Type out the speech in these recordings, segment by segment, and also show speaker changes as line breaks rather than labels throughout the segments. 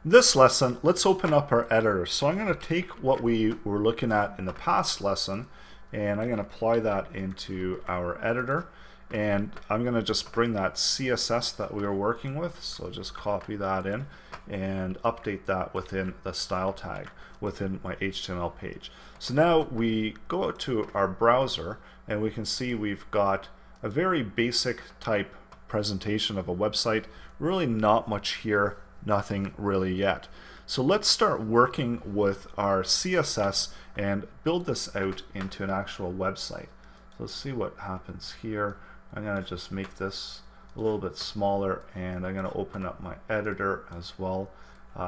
This lesson, let's open up our editor. So I'm going to take what we were looking at in the past lesson and I'm going to apply that into our editor, and I'm going to just bring that CSS that we were working with, so just copy that in and update that within the style tag within my HTML page. So now we go out to our browser and we can see we've got a very basic type presentation of a website, really not much here, nothing really yet. So let's start working with our CSS and build this out into an actual website. So let's see what happens here. I'm going to just make this a little bit smaller, and I'm going to open up my editor as well,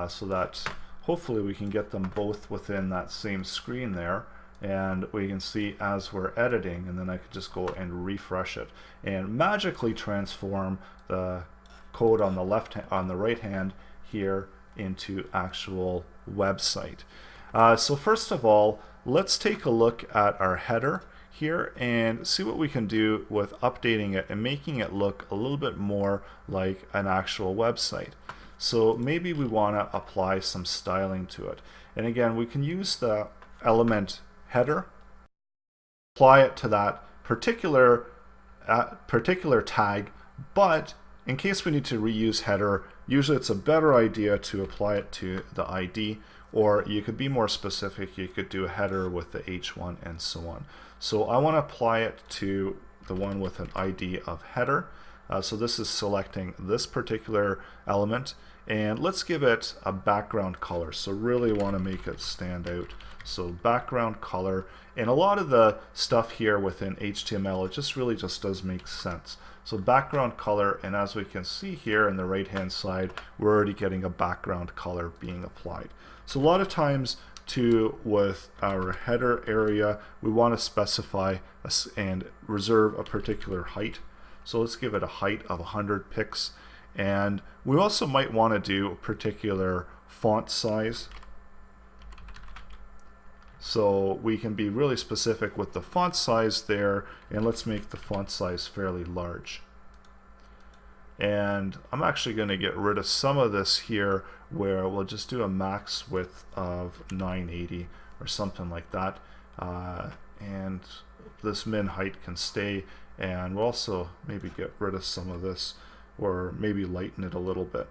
so that hopefully we can get them both within that same screen there, and we can see as we're editing, and then I could just go and refresh it and magically transform the code on the right hand here into actual website. So first of all, let's take a look at our header here and see what we can do with updating it and making it look a little bit more like an actual website. So maybe we want to apply some styling to it. And again, we can use the element header, apply it to that particular tag, but in case we need to reuse header, usually it's a better idea to apply it to the ID, or you could be more specific, you could do a header with the H1 and so on. So I want to apply it to the one with an ID of header. So this is selecting this particular element, and let's give it a background color. So really want to make it stand out. So background color, and a lot of the stuff here within HTML, it just really does make sense. So background color, and as we can see here in the right hand side, we're already getting a background color being applied. So a lot of times with our header area, we want to specify and reserve a particular height. So let's give it a height of 100 pixels, and we also might want to do a particular font size. So we can be really specific with the font size there, and let's make the font size fairly large. And I'm actually going to get rid of some of this here, where we'll just do a max width of 980 or something like that. And this min height can stay, and we'll also maybe get rid of some of this, or maybe lighten it a little bit.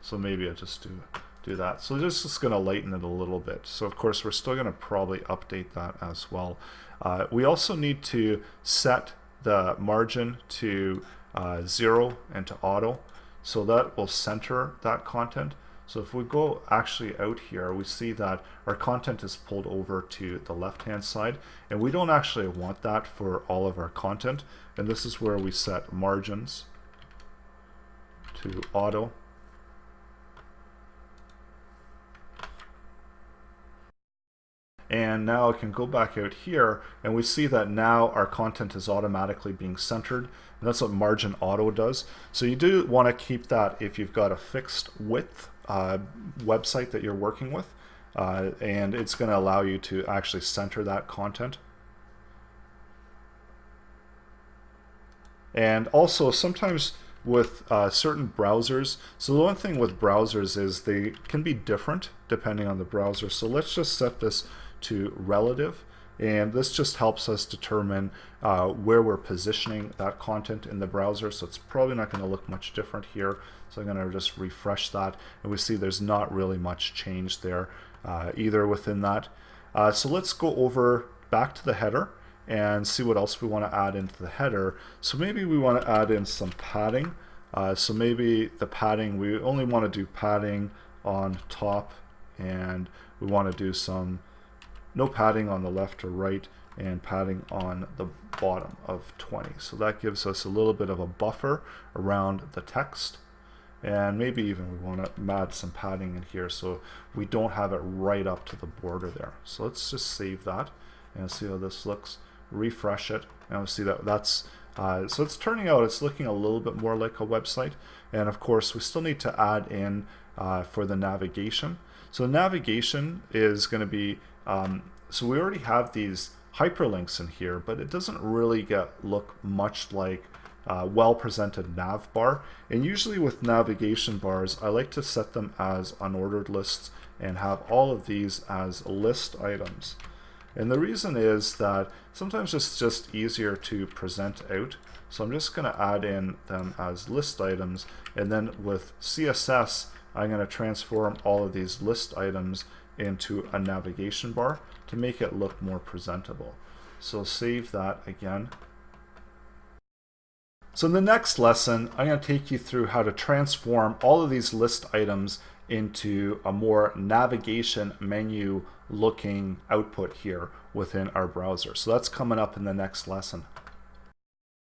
So maybe I'll just do that. So this is going to lighten it a little bit. So of course we're still going to probably update that as well. We also need to set the margin to 0 and to auto, so that will center that content. So if we go actually out here, we see that our content is pulled over to the left hand side, and we don't actually want that for all of our content. And this is where we set margins to auto. And now I can go back out here, and we see that now our content is automatically being centered, and that's what margin auto does. So you do want to keep that if you've got a fixed width website that you're working with, and it's going to allow you to actually center that content. And also sometimes with certain browsers, so the one thing with browsers is they can be different depending on the browser. So let's just set this to relative, and this just helps us determine where we're positioning that content in the browser. So it's probably not going to look much different here. So I'm going to just refresh that, and we see there's not really much change there either within that. So let's go over back to the header and see what else we want to add into the header. So maybe we want to add in some padding. So maybe the padding, we only want to do padding on top, and we want to do no padding on the left or right, and padding on the bottom of 20. So that gives us a little bit of a buffer around the text, and maybe even we want to add some padding in here so we don't have it right up to the border there. So let's just save that and see how this looks. Refresh it, and we'll see that that's so it's turning out, it's looking a little bit more like a website. And of course we still need to add in for the navigation. So navigation is going to be so we already have these hyperlinks in here, but it doesn't really look much like well-presented nav bar. And usually with navigation bars, I like to set them as unordered lists and have all of these as list items. And the reason is that sometimes it's just easier to present out. So I'm just going to add in them as list items, and then with CSS, I'm going to transform all of these list items into a navigation bar to make it look more presentable. So save that again. So in the next lesson, I'm going to take you through how to transform all of these list items into a more navigation menu looking output here within our browser. So that's coming up in the next lesson.